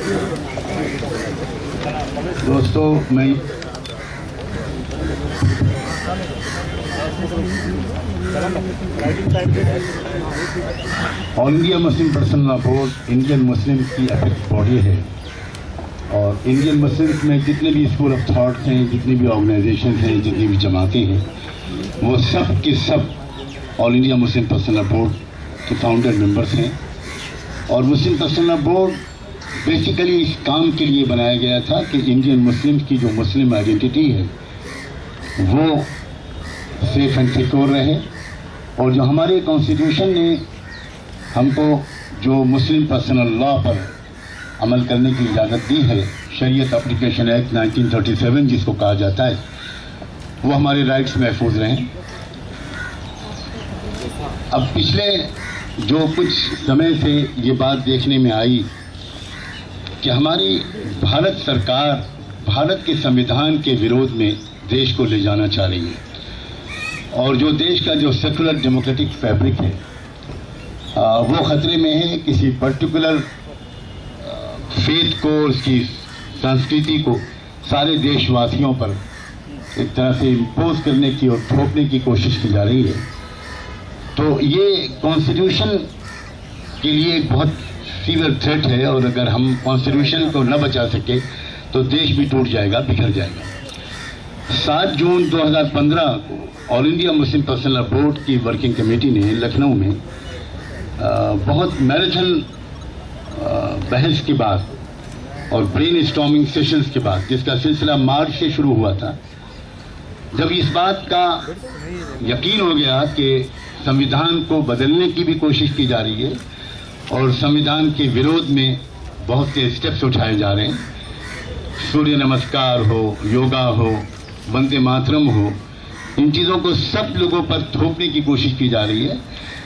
दोस्तों, मैं all India Muslim personal law board Indian Muslim की अपेक्स बॉडी है और इंडियन मुस्लिम्स में जितने भी स्कूल ऑफ थॉट्स हैं, जितनी भी ऑर्गेनाइजेशन हैं, जितनी भी जमातें हैं, वो सब के सब all India Muslim personal law board के फाउंडर मेंबर्स हैं। और मुस्लिम पर्सनल लॉ बोर्ड बेसिकली इस काम के लिए बनाया गया था कि इंडियन मुस्लिम्स की जो मुस्लिम आइडेंटिटी है वो सेफ एंड सिक्योर रहे। और जो हमारे कॉन्स्टिट्यूशन ने हमको जो मुस्लिम पर्सनल लॉ पर अमल करने की इजाज़त दी है, शरीयत एप्लीकेशन एक्ट 1937 जिसको कहा जाता है, वो हमारे राइट्स महफूज रहें। अब पिछले जो कुछ समय से ये बात देखने में आई कि हमारी भारत सरकार भारत के संविधान के विरोध में देश को ले जाना चाह रही है और जो देश का जो सेकुलर डेमोक्रेटिक फैब्रिक है वो खतरे में है। किसी पर्टिकुलर फेथ को, उसकी संस्कृति को सारे देशवासियों पर एक तरह से इम्पोज करने की और थोपने की कोशिश की जा रही है। तो ये कॉन्स्टिट्यूशन के लिए एक बहुत सीवियर थ्रेट है और अगर हम कॉन्स्टिट्यूशन को न बचा सके तो देश भी टूट जाएगा, बिखर जाएगा। 7 जून 2015 को all India Muslim personal law board की वर्किंग कमेटी ने लखनऊ में बहुत मैराथन बहस के बाद और ब्रेन स्टॉर्मिंग सेशंस के बाद, जिसका सिलसिला मार्च से शुरू हुआ था, जब इस बात का यकीन हो गया कि संविधान को बदलने की भी कोशिश की जा रही है और संविधान के विरोध में बहुत से स्टेप्स उठाए जा रहे हैं, सूर्य नमस्कार हो, योगा हो, वंदे मातरम हो, इन चीज़ों को सब लोगों पर थोपने की कोशिश की जा रही है,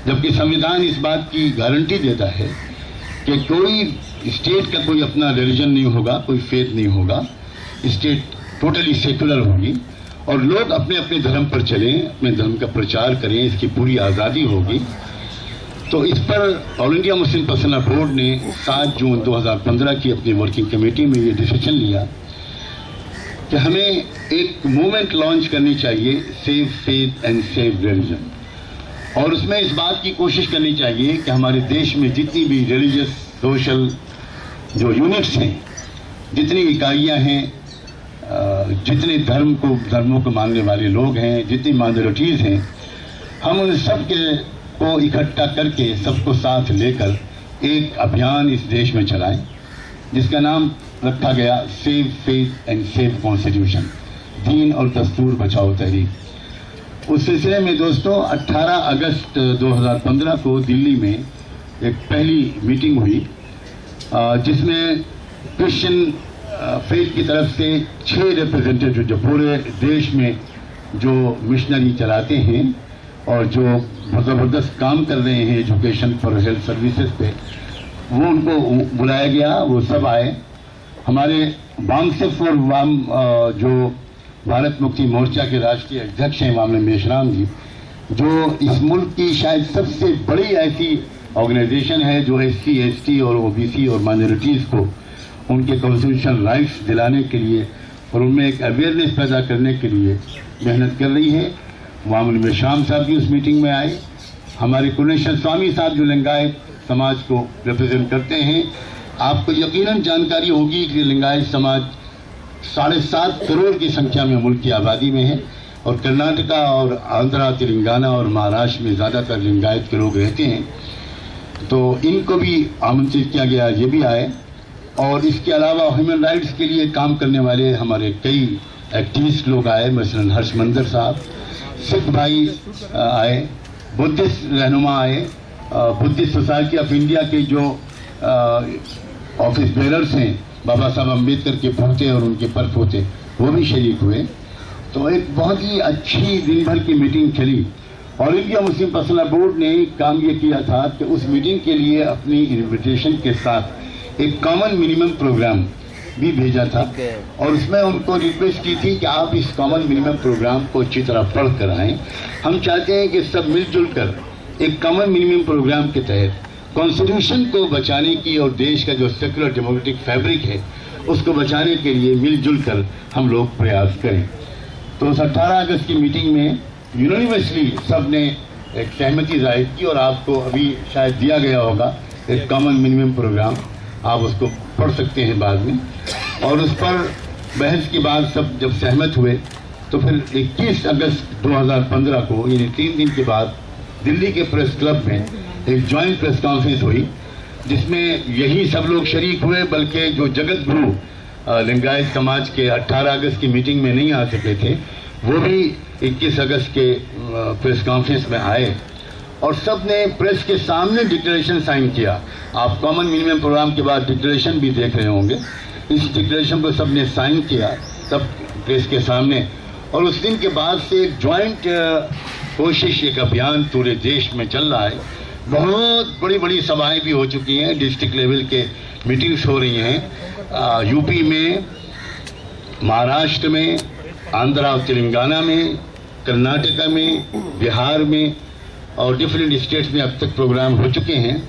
जबकि संविधान इस बात की गारंटी देता है कि कोई स्टेट का कोई अपना रिलीजन नहीं होगा, कोई फेथ नहीं होगा, स्टेट टोटली सेकुलर होगी और लोग अपने अपने धर्म पर चलें, अपने धर्म का प्रचार करें, इसकी पूरी आज़ादी होगी। तो इस पर all India Muslim personal law board ने 7 जून 2015 की अपनी वर्किंग कमेटी में ये डिसीजन लिया कि हमें एक मूवमेंट लॉन्च करनी चाहिए, save faith and save religion. और उसमें इस बात की कोशिश करनी चाहिए कि हमारे देश में जितनी भी रिलीजियस सोशल जो यूनिट्स हैं, जितनी इकाइयाँ हैं, जितने धर्मों को मानने वाले लोग हैं, जितनी माइनॉरिटीज़ हैं, हम उन सब के को इकट्ठा करके सबको साथ लेकर एक अभियान इस देश में चलाएं, जिसका नाम रखा गया save faith and save constitution, दीन और दस्तूर बचाओ तहरीक। उस सिलसिले में दोस्तों 18 अगस्त 2015 को दिल्ली में एक पहली मीटिंग हुई जिसमें क्रिश्चियन फेथ की तरफ से 6 रिप्रेजेंटेटिव जो पूरे देश में जो मिशनरी चलाते हैं और जो ज़बरदस्त काम कर रहे हैं एजुकेशन फॉर हेल्थ सर्विसेज पे, वो उनको बुलाया गया। वो सब आए। हमारे बांगसेफ और वाम जो भारत मुक्ति मोर्चा के राष्ट्रीय अध्यक्ष हैं वामन मेश्राम जी, जो इस मुल्क की शायद सबसे बड़ी ऐसी ऑर्गेनाइजेशन है जो SC, ST और OBC और माइनॉरिटीज़ को उनके कॉन्स्टिट्यूशनल राइट्स दिलाने के लिए और उनमें एक अवेयरनेस पैदा करने के लिए मेहनत कर रही है। वामन मेश्राम साहब भी उस मीटिंग में आए। हमारे कुलेश्वर स्वामी साहब जो लिंगायत समाज को रिप्रेजेंट करते हैं, आपको यकीनन जानकारी होगी कि लिंगायत समाज 7.5 करोड़ की संख्या में मुल्क की आबादी में है और कर्नाटका और आंध्रा, तेलंगाना और महाराष्ट्र में ज़्यादातर लिंगायत के लोग रहते हैं। तो इनको भी आमंत्रित किया गया, ये भी आए। और इसके अलावा ह्यूमन राइट्स के लिए काम करने वाले हमारे कई एक्टिविस्ट लोग आए, मसलन हर्षमंदर साहब, सिख भाई आए, बुद्धिस्ट रहनुमा आए, बुद्धिस्ट सोसाइटी ऑफ इंडिया के जो ऑफिस बेरर्स हैं, बाबा साहब अम्बेडकर के पोते और उनके पर पोते, वो भी शरीक हुए। तो एक बहुत ही अच्छी दिन भर की मीटिंग चली। All India Muslim personal law board ने काम ये किया था कि उस मीटिंग के लिए अपनी इन्विटेशन के साथ एक कॉमन मिनिमम प्रोग्राम भी भेजा था और उसमें उनको रिक्वेस्ट की थी कि आप इस कॉमन मिनिमम प्रोग्राम को अच्छी तरह पढ़ कर आएँ। हम चाहते हैं कि सब मिलजुल कर एक कॉमन मिनिमम प्रोग्राम के तहत कॉन्स्टिट्यूशन को बचाने की और देश का जो सेक्युलर डेमोक्रेटिक फैब्रिक है उसको बचाने के लिए मिलजुल कर हम लोग प्रयास करें। तो 18 अगस्त की मीटिंग में यूनिवर्सली सब ने एक सहमति जाहिर की और आपको अभी शायद दिया गया होगा एक कॉमन मिनिमम प्रोग्राम, आप उसको पढ़ सकते हैं बाद में। और उस पर बहस के बाद सब जब सहमत हुए तो फिर 21 अगस्त 2015 को यानी 3 दिन के बाद दिल्ली के प्रेस क्लब में एक जॉइंट प्रेस कॉन्फ्रेंस हुई, जिसमें यही सब लोग शरीक हुए, बल्कि जो जगत गुरु लिंगायत समाज के 18 अगस्त की मीटिंग में नहीं आ सके थे वो भी 21 अगस्त के प्रेस कॉन्फ्रेंस में आए और सब ने प्रेस के सामने डिक्लेरेशन साइन किया। आप कॉमन मिनिमम प्रोग्राम के बाद डिक्लेरेशन भी देख रहे होंगे। इस डिक्लेरेशन को सब ने साइन किया सब प्रेस के सामने, और उस दिन के बाद से एक जॉइंट कोशिश, एक अभियान पूरे देश में चल रहा है। बहुत बड़ी बड़ी सभाएं भी हो चुकी हैं, डिस्ट्रिक्ट लेवल के मीटिंग्स हो रही हैं यूपी में, महाराष्ट्र में, आंध्रा और तेलंगाना में, कर्नाटका में, बिहार में और डिफरेंट स्टेट्स में अब तक प्रोग्राम हो चुके हैं।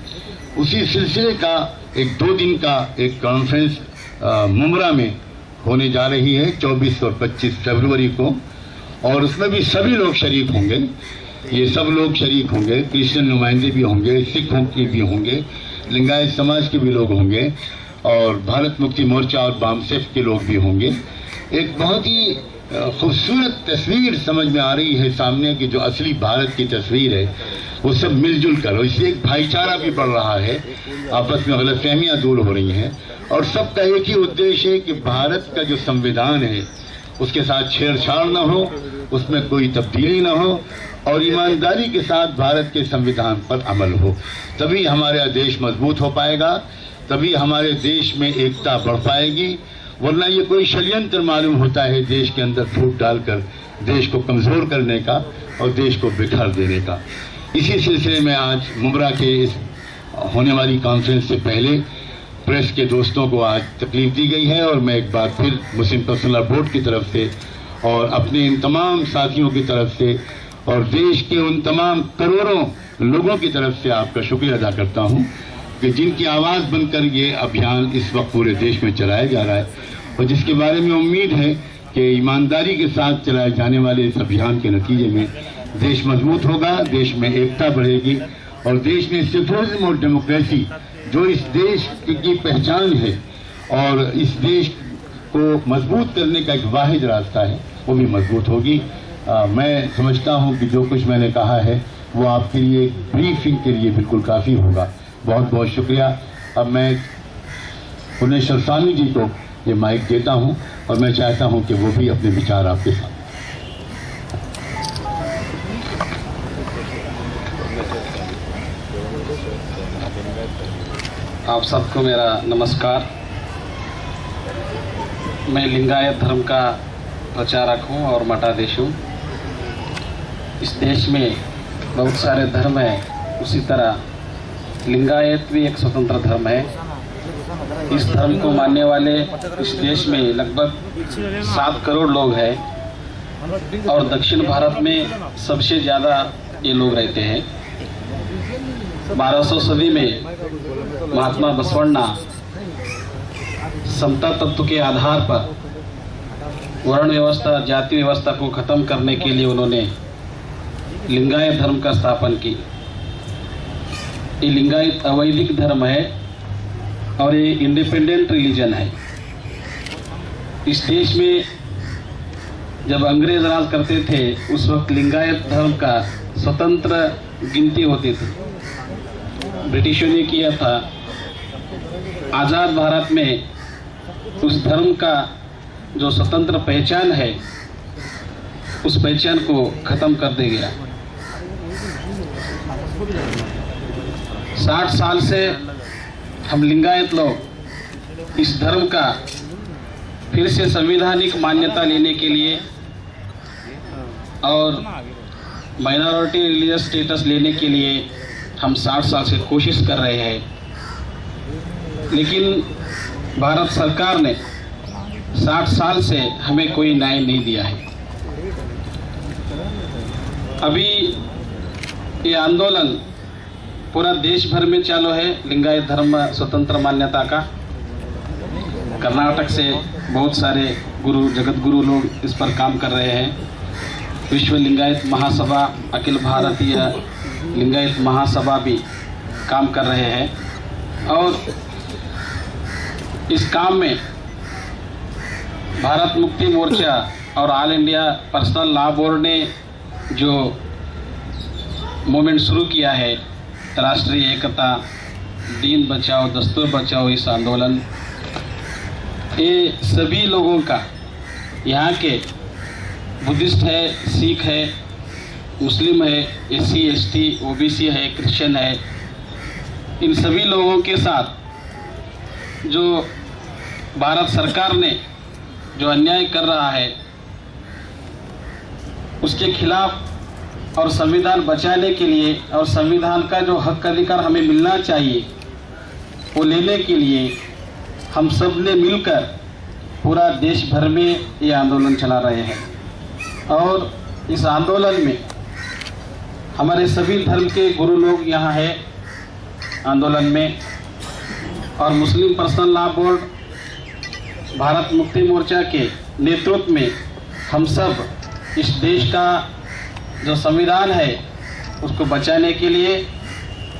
उसी सिलसिले का एक 2 दिन का एक कॉन्फ्रेंस मुमरा में होने जा रही है 24 और 25 फरवरी को, और उसमें भी सभी लोग शरीक होंगे। ये सब लोग शरीक होंगे, क्रिश्चियन नुमाइंदे भी होंगे, सिखों के भी होंगे, लिंगायत समाज के भी लोग होंगे और भारत मुक्ति मोर्चा और बामसेफ के लोग भी होंगे। एक बहुत ही खूबसूरत तस्वीर समझ में आ रही है सामने की, जो असली भारत की तस्वीर है वो सब मिलजुल कर, और इससे एक भाईचारा भी बढ़ रहा है, आपस में गलतफहमियां दूर हो रही हैं और सबका एक ही उद्देश्य है कि भारत का जो संविधान है उसके साथ छेड़छाड़ न हो, उसमें कोई तब्दीली न हो और ईमानदारी के साथ भारत के संविधान पर अमल हो। तभी हमारा देश मजबूत हो पाएगा, तभी हमारे देश में एकता बढ़ पाएगी, वरना ये कोई षड्यंत्र मालूम होता है देश के अंदर फूट डालकर देश को कमज़ोर करने का और देश को बिखार देने का। इसी सिलसिले में आज मुमरा के इस होने वाली कॉन्फ्रेंस से पहले प्रेस के दोस्तों को आज तकलीफ दी गई है, और मैं एक बार फिर मुस्लिम पर्सनल बोर्ड की तरफ से और अपने इन तमाम साथियों की तरफ से और देश के उन तमाम करोड़ों लोगों की तरफ से आपका शुक्रिया अदा करता हूं कि जिनकी आवाज़ बनकर ये अभियान इस वक्त पूरे देश में चलाया जा रहा है, और जिसके बारे में उम्मीद है कि ईमानदारी के साथ चलाए जाने वाले इस अभियान के नतीजे में देश मजबूत होगा, देश में एकता बढ़ेगी और देश में सेक्युलरिज्म और डेमोक्रेसी जो इस देश की पहचान है और इस देश को मजबूत करने का एक वाहिद रास्ता है वो भी मजबूत होगी। मैं समझता हूं कि जो कुछ मैंने कहा है वो आपके लिए ब्रीफिंग के लिए बिल्कुल काफ़ी होगा। बहुत बहुत शुक्रिया। अब मैं पुनेश्वर स्वामी जी को ये माइक देता हूं और मैं चाहता हूं कि वो भी अपने विचार आपके साथ। आप सबको मेरा नमस्कार। मैं लिंगायत धर्म का प्रचारक हूँ और मठाधीश हूँ। इस देश में बहुत सारे धर्म हैं, उसी तरह लिंगायत भी एक स्वतंत्र धर्म है। इस धर्म को मानने वाले इस देश में लगभग 7 करोड़ लोग हैं और दक्षिण भारत में सबसे ज़्यादा ये लोग रहते हैं। 1200 सदी में महात्मा बसवण्णा समता तत्व के आधार पर वर्ण व्यवस्था, जाति व्यवस्था को खत्म करने के लिए उन्होंने लिंगायत धर्म का स्थापन की। ये लिंगायत अवैदिक धर्म है और ये इंडिपेंडेंट रिलीजन है। इस देश में जब अंग्रेज राज करते थे उस वक्त लिंगायत धर्म का स्वतंत्र गिनती होती थी, ब्रिटिशों ने किया था। आज़ाद भारत में उस धर्म का जो स्वतंत्र पहचान है उस पहचान को खत्म कर दिया गया। 60 साल से हम लिंगायत लोग इस धर्म का फिर से संवैधानिक मान्यता लेने के लिए और माइनॉरिटी रिलीजियस स्टेटस लेने के लिए हम 60 साल से कोशिश कर रहे हैं, लेकिन भारत सरकार ने 60 साल से हमें कोई न्याय नहीं दिया है। अभी ये आंदोलन पूरा देश भर में चालू है लिंगायत धर्म स्वतंत्र मान्यता का। कर्नाटक से बहुत सारे गुरु जगत गुरु लोग इस पर काम कर रहे हैं। विश्व लिंगायत महासभा, अखिल भारतीय लिंगायत महासभा भी काम कर रहे हैं और इस काम में भारत मुक्ति मोर्चा और all India personal law board ने जो मूवमेंट शुरू किया है, राष्ट्रीय एकता, दीन बचाओ दस्तूर बचाओ, इस आंदोलन, ये सभी लोगों का, यहाँ के बुद्धिस्ट है, सिख है, मुस्लिम है, SC ST OBC है, क्रिश्चियन है, इन सभी लोगों के साथ जो भारत सरकार ने जो अन्याय कर रहा है उसके खिलाफ और संविधान बचाने के लिए और संविधान का जो हक अधिकार हमें मिलना चाहिए वो लेने के लिए हम सब ने मिलकर पूरा देश भर में ये आंदोलन चला रहे हैं। और इस आंदोलन में हमारे सभी धर्म के गुरु लोग यहाँ हैं आंदोलन में, और मुस्लिम personal law board, Bharat Mukti Morcha के नेतृत्व में हम सब इस देश का जो संविधान है उसको बचाने के लिए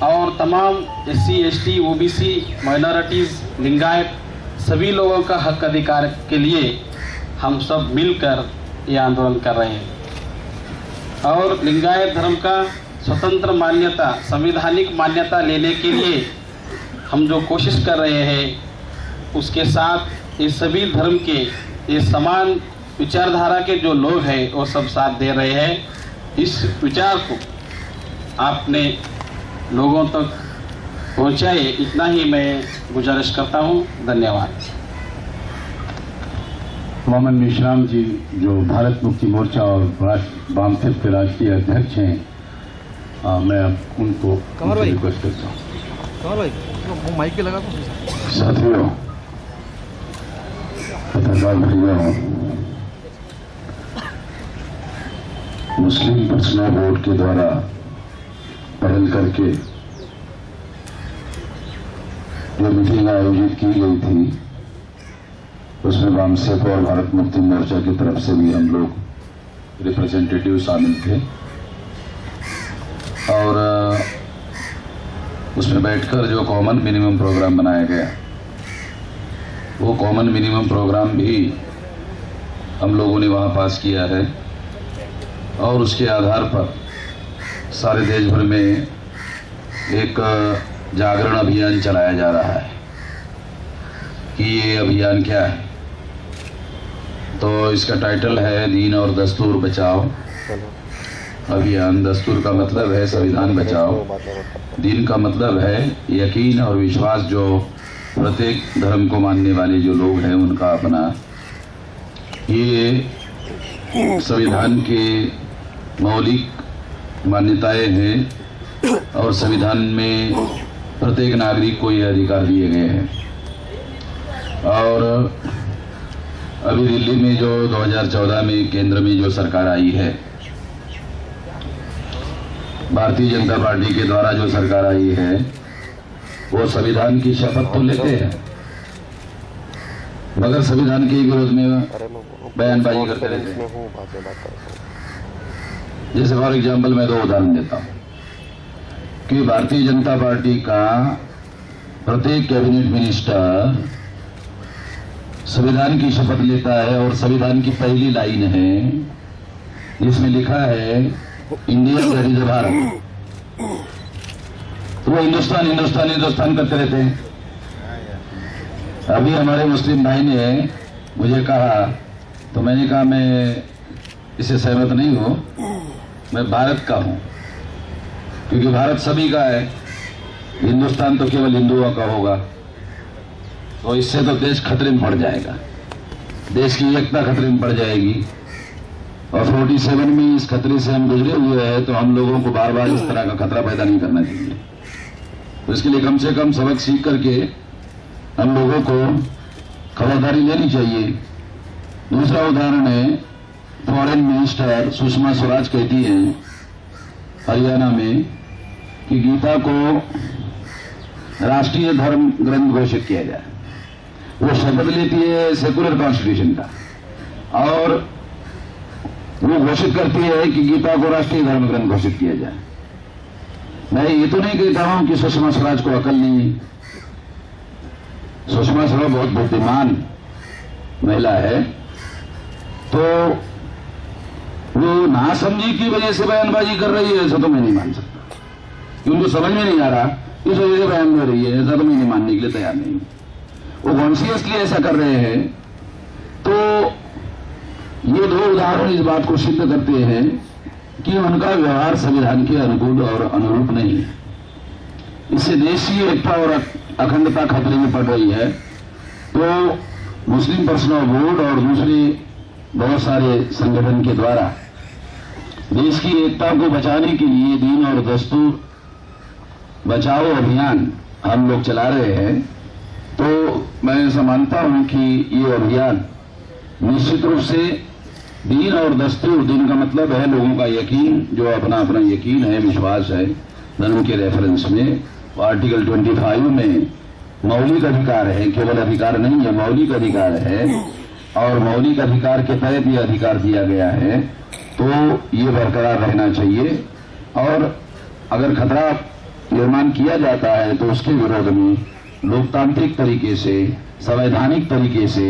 और तमाम SC ST OBC minorities, Lingayat सभी लोगों का हक अधिकार के लिए हम सब मिलकर ये आंदोलन कर रहे हैं। और लिंगायत धर्म का स्वतंत्र मान्यता, संवैधानिक मान्यता लेने के लिए हम जो कोशिश कर रहे हैं उसके साथ ये सभी धर्म के, ये समान विचारधारा के जो लोग हैं वो सब साथ दे रहे हैं। इस विचार को आपने लोगों तक पहुंचाए, इतना ही मैं गुजारिश करता हूं। धन्यवाद। मोहम्मद मिश्राम जी जो भारत मुक्ति मोर्चा और वामसिफ के राष्ट्रीय अध्यक्ष हैं, मैं उनको रिक्वेस्ट करता हूँ। वो माइक पे लगा तो साथियों, पत्रकार भाइयों, मुस्लिम पर्सनल बोर्ड के द्वारा पहल करके जो मीटिंग आयोजित की गई थी उसमें वामसिफ और भारत मुक्ति मोर्चा की तरफ से भी हम लोग रिप्रेजेंटेटिव शामिल थे और उसमें बैठकर जो कॉमन मिनिमम प्रोग्राम बनाया गया वो कॉमन मिनिमम प्रोग्राम भी हम लोगों ने वहाँ पास किया है और उसके आधार पर सारे देश भर में एक जागरण अभियान चलाया जा रहा है कि ये अभियान क्या है। तो इसका टाइटल है दीन और दस्तूर बचाओ अभियान। दस्तूर का मतलब है संविधान बचाओ, दीन का मतलब है यकीन और विश्वास जो प्रत्येक धर्म को मानने वाले जो लोग हैं उनका अपना। ये संविधान के मौलिक मान्यताएं हैं और संविधान में प्रत्येक नागरिक को ये अधिकार दिए गए हैं। और अभी दिल्ली में जो 2014 में केंद्र में जो सरकार आई है, भारतीय जनता पार्टी के द्वारा जो सरकार आई है, वो संविधान की शपथ तो लेते हैं मगर संविधान के विरोध में बयानबाजी करते रहते हैं। जैसे फॉर एग्जाम्पल मैं 2 उदाहरण देता हूं कि भारतीय जनता पार्टी का प्रत्येक कैबिनेट मिनिस्टर संविधान की शपथ लेता है और संविधान की पहली लाइन है जिसमें लिखा है इंडिया दैट इज भारत। तो वो हिंदुस्तान हिंदुस्तान हिंदुस्तान करते रहते हैं। अभी हमारे मुस्लिम भाई ने मुझे कहा तो मैंने कहा मैं इससे सहमत नहीं हूं, मैं भारत का हूं क्योंकि भारत सभी का है, हिंदुस्तान तो केवल हिंदुओं का होगा। तो इससे तो देश खतरे में पड़ जाएगा, देश की एकता खतरे में पड़ जाएगी। और 47 में इस खतरे से हम गुजरे हुए हैं तो हम लोगों को बार बार इस तरह का खतरा पैदा नहीं करना चाहिए। तो इसके लिए कम से कम सबक सीख करके हम लोगों को खबरदारी लेनी चाहिए। दूसरा उदाहरण है, फॉरेन मिनिस्टर सुषमा स्वराज कहती हैं हरियाणा में कि गीता को राष्ट्रीय धर्म ग्रंथ घोषित किया जाए। वो शपथ लेती है सेकुलर कॉन्स्टिट्यूशन का, और वो घोषित करती है कि गीता को राष्ट्रीय धर्म ग्रंथ घोषित किया जाए। मैं ये तो नहीं कहता हूं कि सुषमा स्वराज को अकल नहीं है। सुषमा स्वराज बहुत बुद्धिमान महिला है, तो वो नासमझी की वजह से बयानबाजी कर रही है, ऐसा तो मैं नहीं मान सकता, कि उनको समझ में नहीं आ रहा इस वजह से बयान दे रही है, ऐसा तो मैं नहीं मानने के लिए तैयार नहीं हूं। वो कॉन्शियसली ऐसा कर रहे हैं। तो ये दो उदाहरण इस बात को सिद्ध करते हैं कि उनका व्यवहार संविधान के अनुकूल और अनुरूप नहीं है। इससे देश की एकता और अखंडता खतरे में पड़ रही है। तो मुस्लिम पर्सनल बोर्ड और दूसरे बहुत सारे संगठन के द्वारा देश की एकता को बचाने के लिए दीन और दस्तूर बचाओ अभियान हम लोग चला रहे हैं। तो मैं ऐसा मानता हूं कि ये अभियान निश्चित रूप से दीन और दस्तूर, दीन का मतलब है लोगों का यकीन, जो अपना अपना यकीन है, विश्वास है धर्म के रेफरेंस में। आर्टिकल 25 में मौलिक अधिकार है, केवल अधिकार नहीं है, मौलिक अधिकार है, और मौलिक अधिकार के तहत ये अधिकार दिया गया है। तो ये बरकरार रहना चाहिए, और अगर खतरा निर्माण किया जाता है तो उसके विरोध में लोकतांत्रिक तरीके से, संवैधानिक तरीके से,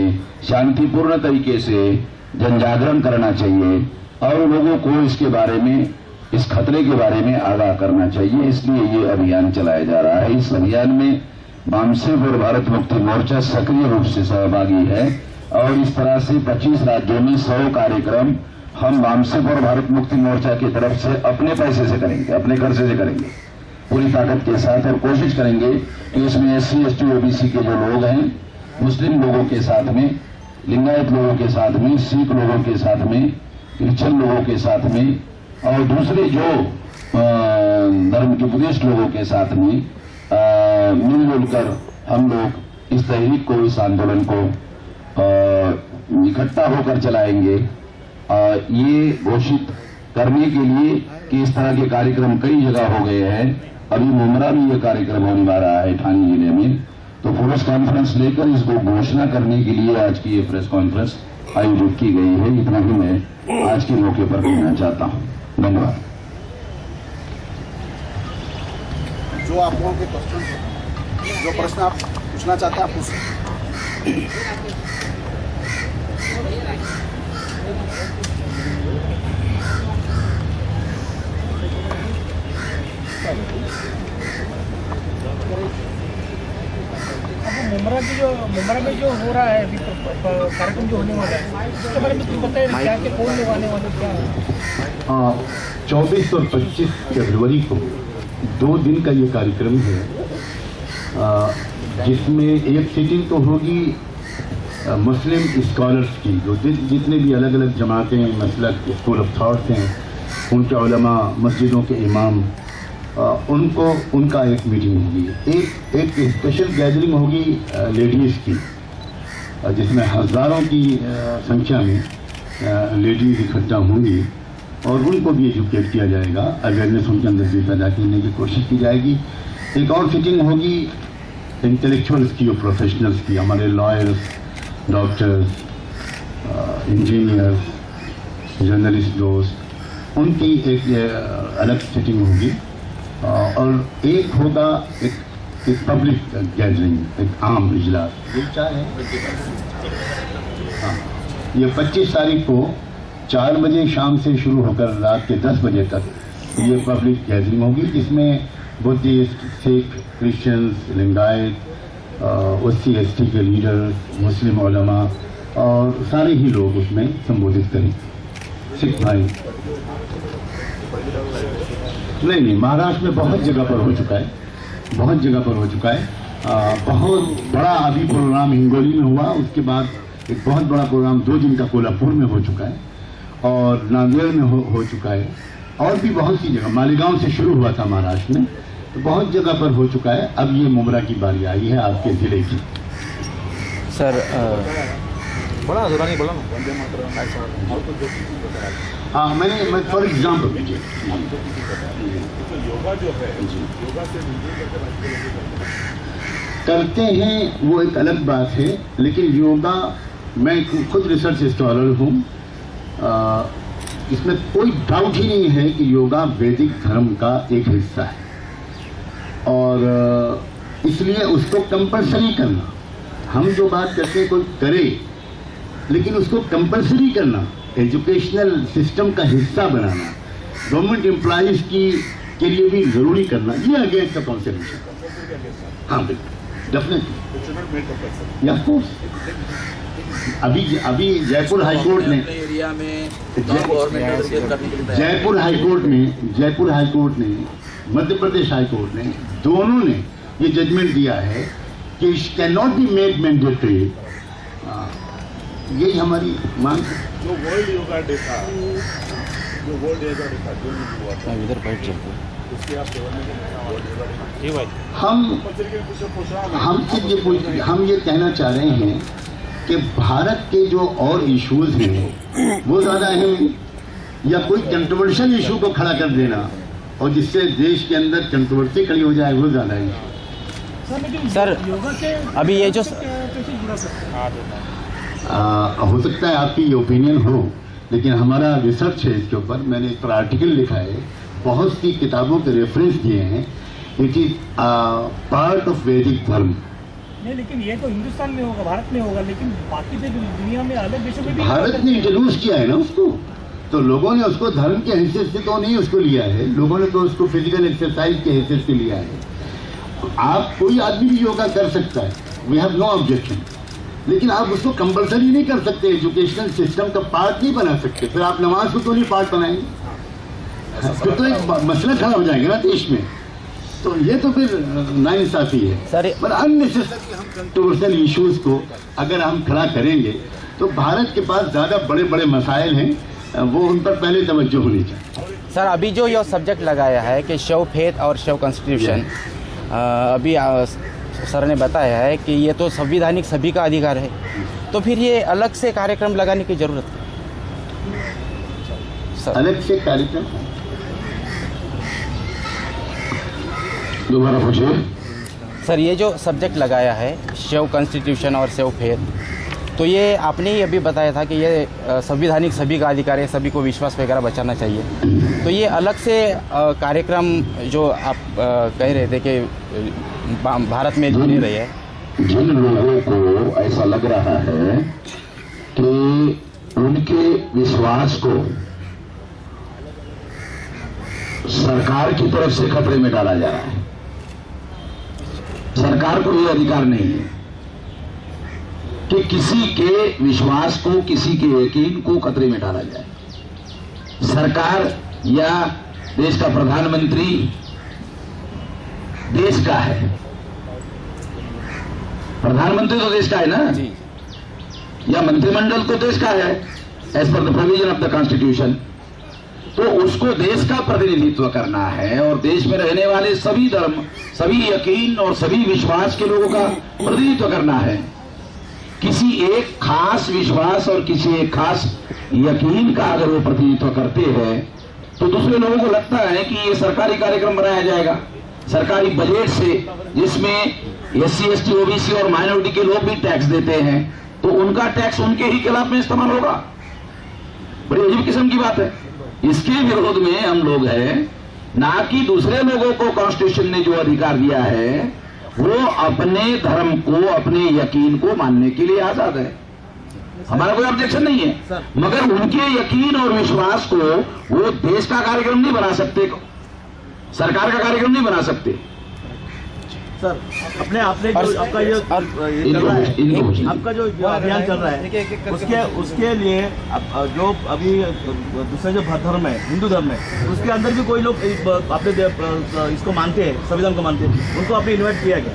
शांतिपूर्ण तरीके से जन जागरण करना चाहिए, और लोगों को इसके बारे में, इस खतरे के बारे में आगाह करना चाहिए। इसलिए ये अभियान चलाया जा रहा है। इस अभियान में वामसिफ और भारत मुक्ति मोर्चा सक्रिय रूप से सहभागी है, और इस तरह से 25 राज्यों में 100 कार्यक्रम हम वामसिफ और भारत मुक्ति मोर्चा की तरफ से अपने पैसे से करेंगे, अपने खर्चे से करेंगे, पूरी ताकत के साथ, और कोशिश करेंगे कि इसमें SC, ST, OBC के जो लोग हैं, मुस्लिम लोगों के साथ में, लिंगायत लोगों के साथ में, सिख लोगों के साथ में, क्रिश्चियन लोगों के साथ में, और दूसरे जो धर्म के बुद्धिस्ट लोगों के साथ में मिलजुल कर हम लोग इस तहरीक को, इस आंदोलन को इकट्ठा होकर चलाएंगे। ये घोषित करने के लिए कि इस तरह के कार्यक्रम कई जगह हो गए हैं। अभी मुमरा में ये कार्यक्रम होने वाला है ठाणे जिले में। तो प्रेस कॉन्फ्रेंस लेकर इसको घोषणा करने के लिए आज की ये प्रेस कॉन्फ्रेंस आयोजित की गई है। इतना ही मैं आज के मौके पर कहना चाहता हूँ। धन्यवाद। जो आप लोगों के क्वेश्चन है, जो प्रश्न आप पूछना चाहते हैं आप पूछ। मुमरा में जो हो रहा है अभी कार्यक्रम जो होने वाला है, उसके बारे में कुछ बताइए, क्या क्या कौन लोग आने वाले, क्या है? 24 और 25 फरवरी को 2 दिन का ये कार्यक्रम है, जिसमें एक सीटिंग तो होगी मुस्लिम स्कॉलर्स की, जो जितने भी अलग अलग जमातें, मसलक, स्कूल ऑफ थॉट्स हैं, उनके उलमा, मस्जिदों के इमाम, उनका एक मीटिंग होगी। एक स्पेशल गैदरिंग होगी लेडीज़ की, जिसमें हज़ारों की संख्या में लेडीज़ इकट्ठा होंगी, और उनको भी एजुकेट किया जाएगा, अवेयरनेस उनके अंदर भी पैदा करने की कोशिश की जाएगी। एक और सिटिंग होगी इंटेलेक्चुअल्स की और प्रोफेशनल्स की, हमारे लॉयर्स, डॉक्टर्स, इंजीनियर्स, जर्नलिस्ट दोस्त, उनकी एक अलग सिटिंग होगी। और एक होगा एक पब्लिक गैदरिंग, एक आम इजलास। हाँ, ये 25 तारीख को 4 बजे शाम से शुरू होकर रात के 10 बजे तक ये पब्लिक गैदरिंग होगी, जिसमें Buddhist, Sikh, Christians, Lingayat, SC, ST के लीडर, मुस्लिम उलमा और सारे ही लोग उसमें संबोधित करेंगे। सिख भाई नहीं, महाराष्ट्र में बहुत जगह पर हो चुका है, बहुत जगह पर हो चुका है। बहुत बड़ा अभी प्रोग्राम हिंगोली में हुआ, उसके बाद एक बहुत बड़ा प्रोग्राम 2 दिन का कोल्हापुर में हो चुका है, और नांदेड़ में हो चुका है, और भी बहुत सी जगह, मालेगांव से शुरू हुआ था महाराष्ट्र में, तो बहुत जगह पर हो चुका है। अब ये मुमरा की बारी आई है आपके जिले की। सर बोला दुरानी बोला ना वंदे मातरम और तो जो चीज़ बताया हाँ मैं फॉर एग्जाम्पल आपको किसी बताया तो योगा जो है योगा से मिलजुल करके राज्य के लोग करते हैं वो एक अलग बात है, लेकिन योगा मैं खुद रिसर्च स्कॉलर हूँ, इसमें कोई डाउट ही नहीं है कि योगा वैदिक धर्म का एक हिस्सा है और इसलिए उसको कंपलसरी करना, हम जो बात करते हैं कोई करे लेकिन उसको कंपलसरी करना, एजुकेशनल सिस्टम का हिस्सा बनाना, गवर्नमेंट एम्प्लॉइज के लिए भी जरूरी करना, ये अगेंस्ट द कॉन्स्टिट्यूशन। हाँ बिल्कुल डेफिनेटली या कोर्स। अभी जयपुर हाईकोर्ट ने जयपुर हाईकोर्ट ने मध्य प्रदेश हाईकोर्ट ने दोनों ने ये जजमेंट दिया है कि it can not be made mandatory. यही हमारी मांग है। जो वर्ल्ड योगा डे था जो नहीं हुआ था इधर बैठ जाते उसके आप सेवा में वर्ल्ड योगा डे ये भाई हम ये कहना चाह रहे हैं कि भारत के जो और इश्यूज हैं वो ज़्यादा अहम हैं, या कोई कंट्रोवर्शियल इशू को खड़ा कर देना और जिससे देश के अंदर कंट्रोवर्सी खड़ी हो जाए वो ज़्यादा है। सर योगा से अभी ये जो कैसे जुड़ा सर? हो सकता है आपकी ये ओपिनियन हो, लेकिन हमारा रिसर्च है इसके ऊपर, मैंने इस पर आर्टिकल लिखा है, बहुत सी किताबों के रेफरेंस दिए हैं। इट इज पार्ट ऑफ वैदिक धर्म। नहीं, लेकिन ये तो हिंदुस्तान में होगा, भारत में होगा, लेकिन बाकी से दुनिया में अलग देशों में भी भारत ने इंट्रोड्यूस किया है ना उसको, तो लोगों ने उसको धर्म के हैसियत से तो नहीं उसको लिया है, लोगों ने तो उसको फिजिकल एक्सरसाइज के हैसियत से लिया है। आप कोई आदमी भी योगा कर सकता है, वी हैव नो ऑब्जेक्शन, लेकिन आप उसको कंपलसरी नहीं कर सकते, एजुकेशनल सिस्टम का पार्ट नहीं बना सकते। फिर आप नमाज को तो नहीं पार्ट बनाएंगे, फिर तो एक मसला खड़ा हो जाएगा ना देश में। तो ये तो फिर नाइंसाफी है सर। पर अननेसेसरी हम कंट्रोवर्शियल इश्यूज को अगर हम खड़ा करेंगे तो भारत के पास ज़्यादा बड़े बड़े मसाइल हैं, वो उन पर पहले तवज्जो होनी चाहिए। सर अभी जो ये सब्जेक्ट लगाया है कि शव फेथ और शव कॉन्स्टिट्यूशन, अभी सर ने बताया है कि ये तो संविधानिक सभी का अधिकार है, तो फिर ये अलग से कार्यक्रम लगाने की जरूरत है सर? अलग से कार्यक्रम दोबारा पूछिए सर। ये जो सब्जेक्ट लगाया है शव कॉन्स्टिट्यूशन और शव फेथ, तो ये आपने ही अभी बताया था कि ये संविधानिक सभी का अधिकार है, सभी को विश्वास वगैरह बचाना चाहिए, तो ये अलग से कार्यक्रम जो आप कह रहे थे कि भारत में नहीं रही है, जिन लोगों को ऐसा लग रहा है कि उनके विश्वास को सरकार की तरफ से खतरे में डाला जा रहा है, सरकार को यह अधिकार नहीं है कि किसी के विश्वास को, किसी के यकीन को खतरे में डाला जाए। सरकार या देश का प्रधानमंत्री देश का है, प्रधानमंत्री तो देश का है ना जी, या मंत्रिमंडल तो देश का है as per the provision of the constitution, तो उसको देश का प्रतिनिधित्व करना है और देश में रहने वाले सभी धर्म, सभी यकीन और सभी विश्वास के लोगों का प्रतिनिधित्व करना है। किसी एक खास विश्वास और किसी एक खास यकीन का अगर वो प्रतिनिधित्व करते हैं तो दूसरे लोगों को लगता है कि ये सरकारी कार्यक्रम बनाया जाएगा सरकारी बजट से, जिसमें SC, ST, OBC और माइनॉरिटी के लोग भी टैक्स देते हैं, तो उनका टैक्स उनके ही खिलाफ में इस्तेमाल होगा। बड़ी अजीब किस्म की बात है। इसके विरोध में हम लोग हैं, ना कि दूसरे लोगों को कॉन्स्टिट्यूशन ने जो अधिकार दिया है वो अपने धर्म को, अपने यकीन को मानने के लिए आजाद है, हमारा कोई ऑब्जेक्शन नहीं है, मगर उनके यकीन और विश्वास को वो देश का कार्यक्रम नहीं बना सकते, सरकार का कार्यक्रम नहीं बना सकते। सर आपने जो आपका ये चल रहा है, आपका जो अभियान चल रहा है उसके लिए जो अभी दूसरे जो धर्म है, हिंदू धर्म है, उसके अंदर भी कोई लोग आपने इसको मानते हैं, संविधान को मानते हैं, उनको आपने इन्वाइट किया क्या?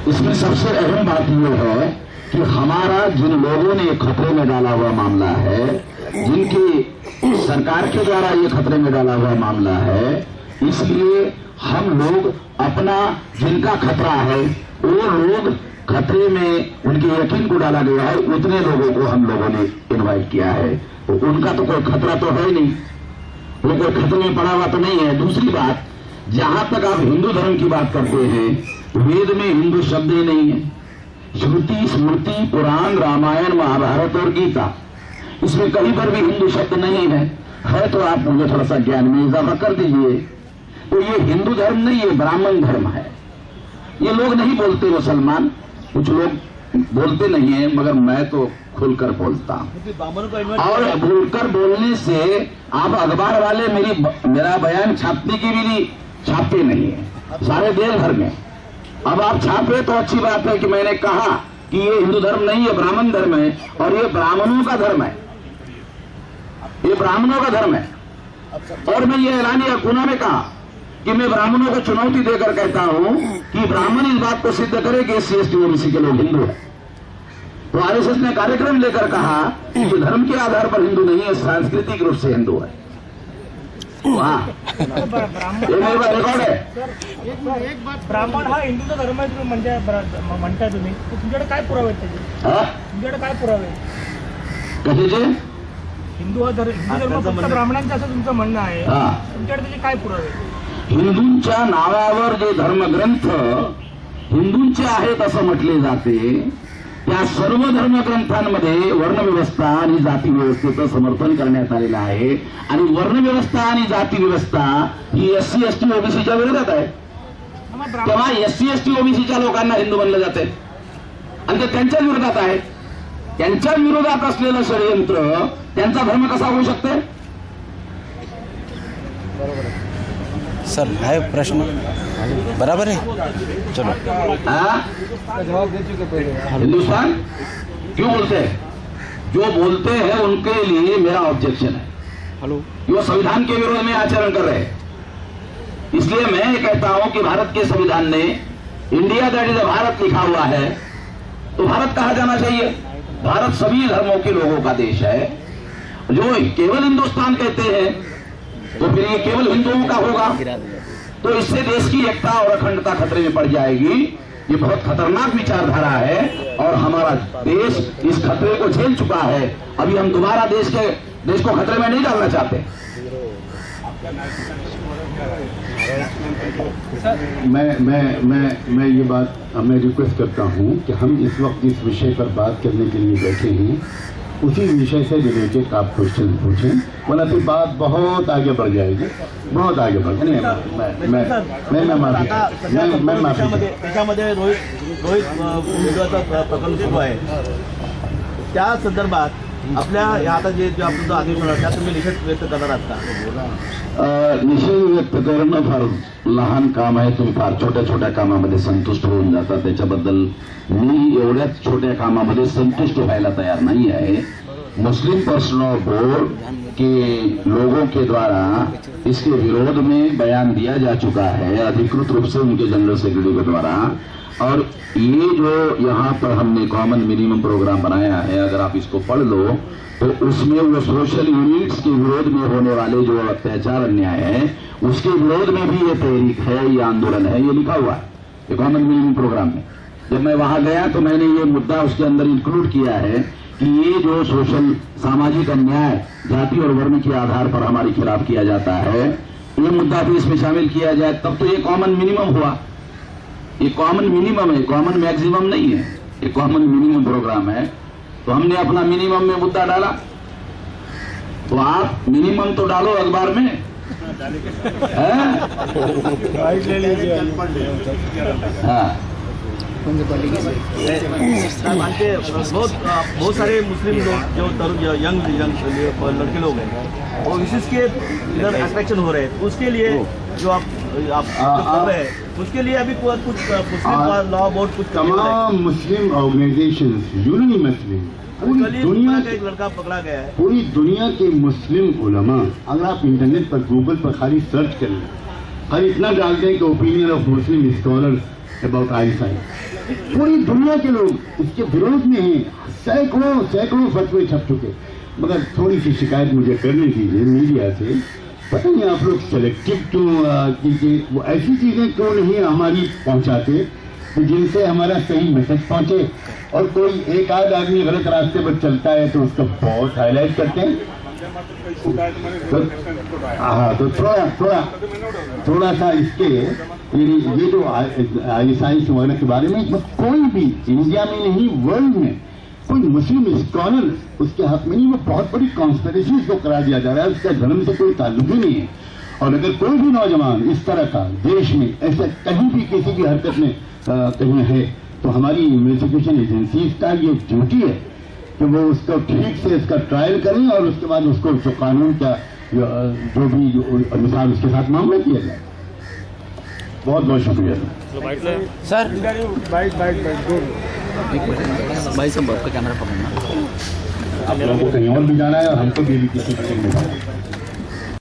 इसमें सबसे अहम बात यह है कि हमारा जिन लोगों ने खतरे में डाला हुआ मामला है, जिनकी सरकार के द्वारा ये खतरे में डाला हुआ मामला है, इसलिए हम लोग अपना जिनका खतरा है वो लोग खतरे में उनके यकीन को डाला गया है, उतने लोगों को हम लोगों ने इनवाइट किया है। तो उनका तो कोई खतरा तो है नहीं, वो कोई खतरे में पड़ा हुआ तो नहीं है। दूसरी बात, जहां तक आप हिंदू धर्म की बात करते हैं, वेद में हिंदू शब्द ही नहीं है। श्रुति, स्मृति, पुराण, रामायण, महाभारत और गीता, इसमें कहीं पर भी हिंदू शब्द नहीं है। तो आप मुझे थोड़ा सा ज्ञान में इजाफा कर दीजिए। तो ये हिंदू धर्म नहीं, ये ब्राह्मण धर्म है। ये लोग नहीं बोलते, मुसलमान कुछ लोग बोलते नहीं है, मगर मैं तो खुलकर बोलता हूं। और खुलकर बोलने से आप अखबार वाले मेरा बयान छापने की भी छापते नहीं है सारे देश भर में। अब आप छापे तो अच्छी बात है कि मैंने कहा कि ये हिंदू धर्म नहीं है, ब्राह्मण धर्म है, और ये ब्राह्मणों का धर्म है, ये ब्राह्मणों का धर्म है। और मैं ये ऐलानिया गुना में कहा कि मैं ब्राह्मणों को चुनौती देकर कहता हूं कि ब्राह्मण इस बात को सिद्ध करे कि SC ST OBC के लोग हिंदू हैं। तो RSS ने कार्यक्रम लेकर कहा कि धर्म के आधार पर हिंदू नहीं है, सांस्कृतिक रूप से हिंदू है। वाह, ये मेरे पास रिकॉर्ड है। ब्राह्मण हा हिंदूचा धर्म आहे तुम्ही म्हणताय तुम्ही, तुमच्याकडे काय पुरावे आहेत त्याचे? तुमच्याकडे काय पुरावे? कशाचे? हिंदू हा धर्म फक्त ब्राह्मणांचा असं तुमचं म्हणणं आहे, तुमच्याकडे त्याचे काय पुरावे? हिंदूंच्या नावावर जे धर्मग्रंथ हिंदूंचे आहेत असं म्हटले जाते, त्या सर्व धर्मग्रंथांमध्ये वर्णव्यवस्था आणि जाती व्यवस्थेचं समर्थन करण्यात आलेलं आहे। आणि वर्णव्यवस्था आणि जाती व्यवस्था ही SC ST OBCच्या विरोधात आहे। तेव्हा SC ST OBCच्या लोकांना हिंदू बनलं जाते आणि ते त्यांच्या विरोधात आहे। त्यांच्या विरोधात असलेलं षडयंत्र त्यांचा धर्म कसा होऊ शकते? सर है प्रश्न बराबर है, चलो। हिंदुस्तान क्यों बोलते हैं? जो बोलते हैं उनके लिए मेरा ऑब्जेक्शन है। हेलो, वो संविधान के विरोध में आचरण कर रहे हैं। इसलिए मैं ये कहता हूं कि भारत के संविधान ने इंडिया दैट इज भारत लिखा हुआ है, तो भारत कहा जाना चाहिए। भारत सभी धर्मों के लोगों का देश है। जो केवल हिंदुस्तान कहते हैं तो फिर ये केवल हिंदुओं का होगा, तो इससे देश की एकता और अखंडता खतरे में पड़ जाएगी। ये बहुत खतरनाक विचारधारा है और हमारा देश इस खतरे को झेल चुका है। अभी हम दोबारा देश को खतरे में नहीं डालना चाहते। मैं ये बात मैं रिक्वेस्ट करता हूँ कि हम इस वक्त इस विषय पर बात करने के लिए बैठे हैं, उसी विषय से रिलेटेड आप क्वेश्चन पूछें, वरना फिर बात बहुत आगे बढ़ जाएगी, बहुत आगे बढ़ जाएगी। मैं माफी त्याच्यामध्ये रोहित उमेदवाराचं प्रकरण सुरू आहे, त्या संदर्भात आपल्या आता जे आपण जो आदेश होणार त्यात तुम्ही निषेध व्यक्त करणार आहात का? निषेध व्यक्त करणं फार लहान काम आहे। तुम्ही फार छोट्या छोट्या कामामध्ये संतुष्ट होऊन जाता, त्याच्याबद्दल मी एवढ्याच छोट्या कामामध्ये संतुष्ट व्हायला तयार नहीं है। मुस्लिम पर्सनल बोर्ड के लोगों के द्वारा इसके विरोध में बयान दिया जा चुका है अधिकृत रूप से उनके जनरल सेक्रेटरी के द्वारा। और ये जो यहाँ पर हमने कॉमन मिनिमम प्रोग्राम बनाया है, अगर आप इसको पढ़ लो तो उसमें वो सोशल यूनिट्स के विरोध में होने वाले जो अत्याचार अन्याय है उसके विरोध में भी ये तहरीक है, ये आंदोलन है, ये लिखा हुआ है ये कॉमन मिनिमम प्रोग्राम में। जब मैं वहां गया तो मैंने ये मुद्दा उसके अंदर इंक्लूड किया है कि ये जो सोशल सामाजिक अन्याय जाति और वर्ण के आधार पर हमारे खिलाफ किया जाता है, ये मुद्दा भी इसमें शामिल किया जाए, तब तो ये कॉमन मिनिमम हुआ। ये कॉमन मिनिमम है, कॉमन मैक्सिमम नहीं है, ये कॉमन मिनिमम प्रोग्राम है। तो हमने अपना मिनिमम में मुद्दा डाला, तो आप मिनिमम तो डालो अखबार में, हाँ। बहुत सारे मुस्लिम लोग जो यंग लड़के लोग हैं वो विशेष के इधर अट्रैक्शन हो रहे हैं, उसके लिए जो आप कर रहे हैं उसके लिए अभी कुछ मुस्लिम लॉ बोर्ड कुछ तमाम मुस्लिम ऑर्गेनाइजेशंस यूनानिमसली पूरी दुनिया का एक लड़का पकड़ा गया है, पूरी दुनिया के मुस्लिम उलमा, अगर आप इंटरनेट पर गूगल पर खाली सर्च कर लें, खाली इतना डालते हैं कि opinion of Muslim scholars about Einstein, पूरी दुनिया के लोग इसके विरोध में हैं। सैकड़ों फतवे छप चुके। मगर थोड़ी सी शिकायत मुझे करनी दीजिए मीडिया से, पता नहीं आप लोग सेलेक्टिव क्यों कीजिए, वो ऐसी चीजें क्यों नहीं हमारी पहुंचाते कि जिनसे हमारा सही मैसेज पहुंचे, और कोई एक आध आदमी गलत रास्ते पर चलता है तो उसको बहुत हाईलाइट करते हैं। हाँ, तो थोड़ा सा इसके ये जो साइंस वगैरह के बारे में तो कोई भी इंडिया में नहीं वर्ल्ड में कोई मुस्लिम स्कॉलर उसके हक में नहीं, वो बहुत बड़ी कॉन्स्पिरेसी इसको करा दिया जा रहा है, उसका धर्म से कोई ताल्लुक ही नहीं है। और अगर कोई भी नौजवान इस तरह का देश में ऐसे कहीं भी किसी भी हरकत में कहीं है तो हमारी इन्वेस्टिगेशन एजेंसीज का ये ड्यूटी है कि वो उसको ठीक से इसका ट्रायल करें और उसके बाद उसको जो कानून का जो भी अनुसार उसके साथ मामला किया जाए। बहुत बहुत शुक्रिया सर। आप लोगों को कहीं और भी जाना है और हमको भी किसी